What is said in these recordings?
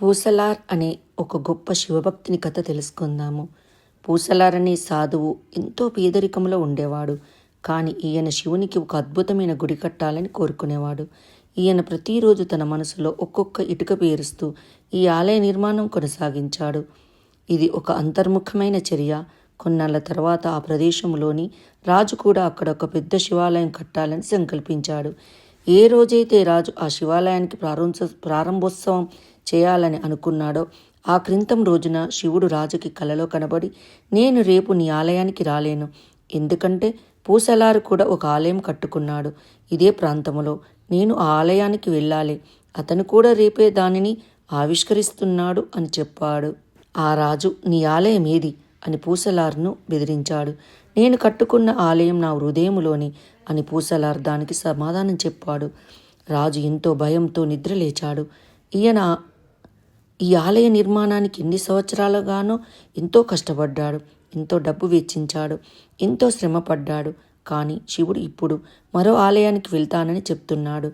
పూసలార్ అనే ఒక గొప్ప శివభక్తుని కథ తెలుసుకుందాము. పూసలార్ అనే సాధువు ఎంతో పేదరికంలో ఉండేవాడు. కానీ ఈయన శివునికి ఒక అద్భుతమైన గుడి కట్టాలని కోరుకునేవాడు. ఈయన ప్రతిరోజు తన మనసులో ఒక్కొక్క ఇటుక పేరుస్తూ ఈ ఆలయ నిర్మాణం కొనసాగించాడు. ఇది ఒక అంతర్ముఖమైన చర్య. కొన్నాళ్ల తర్వాత ఆ ప్రదేశంలోని రాజు కూడా అక్కడ ఒక పెద్ద శివాలయం కట్టాలని సంకల్పించాడు. ఏ రోజైతే రాజు ఆ శివాలయానికి ప్రారంభోత్సవం చేయాలని అనుకున్నాడో ఆ క్రితం రోజున శివుడు రాజుకి కలలో కనబడి, నేను రేపు నీ ఆలయానికి రాలేను, ఎందుకంటే పూసలారు కూడా ఒక ఆలయం కట్టుకున్నాడు ఇదే ప్రాంతంలో, నేను ఆ ఆలయానికి వెళ్ళాలి, అతను కూడా రేపే దానిని ఆవిష్కరిస్తున్నాడు అని చెప్పాడు. ఆ రాజు, నీ ఆలయం ఏది అని పూసలార్ను బెదిరించాడు. నేను కట్టుకున్న ఆలయం నా హృదయంలోని అని పూసలార్ దానికి సమాధానం చెప్పాడు. రాజు ఎంతో భయంతో నిద్రలేచాడు. ఈయన ఈ ఆలయ నిర్మాణానికి ఎన్ని సంవత్సరాలుగానో ఎంతో కష్టపడ్డాడు, ఎంతో డబ్బు వెచ్చించాడు, ఎంతో శ్రమపడ్డాడు. కానీ శివుడు ఇప్పుడు మరో ఆలయానికి వెళ్తానని చెప్తున్నాడు.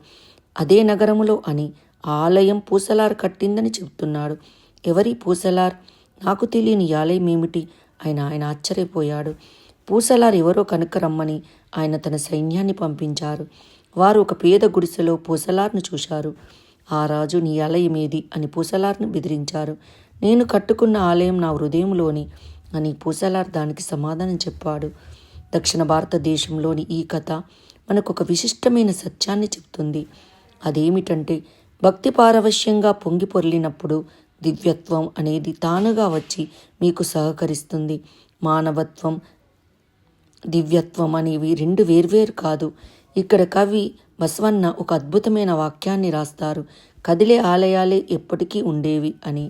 అదే నగరములో అని ఆలయం పూసలార్ కట్టిందని చెప్తున్నాడు. ఎవరి పూసలార్? నాకు తెలియని ఆలయం ఏమిటి? ఆయన ఆశ్చర్యపోయాడు. పూసలార్ ఎవరో కనుక రమ్మని ఆయన తన సైన్యాన్ని పంపించారు. వారు ఒక పేద గుడిసెలో పూసలార్ను చూశారు. ఆ రాజు, నీ ఆలయం ఏది అని పూసలార్ను బెదిరించారు. నేను కట్టుకున్న ఆలయం నా హృదయంలోని అని పూసలార్ దానికి సమాధానం చెప్పాడు. దక్షిణ భారతదేశంలోని ఈ కథ మనకు ఒక విశిష్టమైన సత్యాన్ని చెప్తుంది. అదేమిటంటే, భక్తి పారవశ్యంగా పొంగి పొర్లినప్పుడు దివ్యత్వం అనేది తానుగా వచ్చి మీకు సహకరిస్తుంది. మానవత్వం, దివ్యత్వం అనేవి రెండు వేర్వేరు కాదు. ఇక్కడ కవి బసవన్న ఒక అద్భుతమైన వాక్యాన్ని రాస్తారు. కదిలే ఆలయాలే ఎప్పటికీ ఉండేవి అని.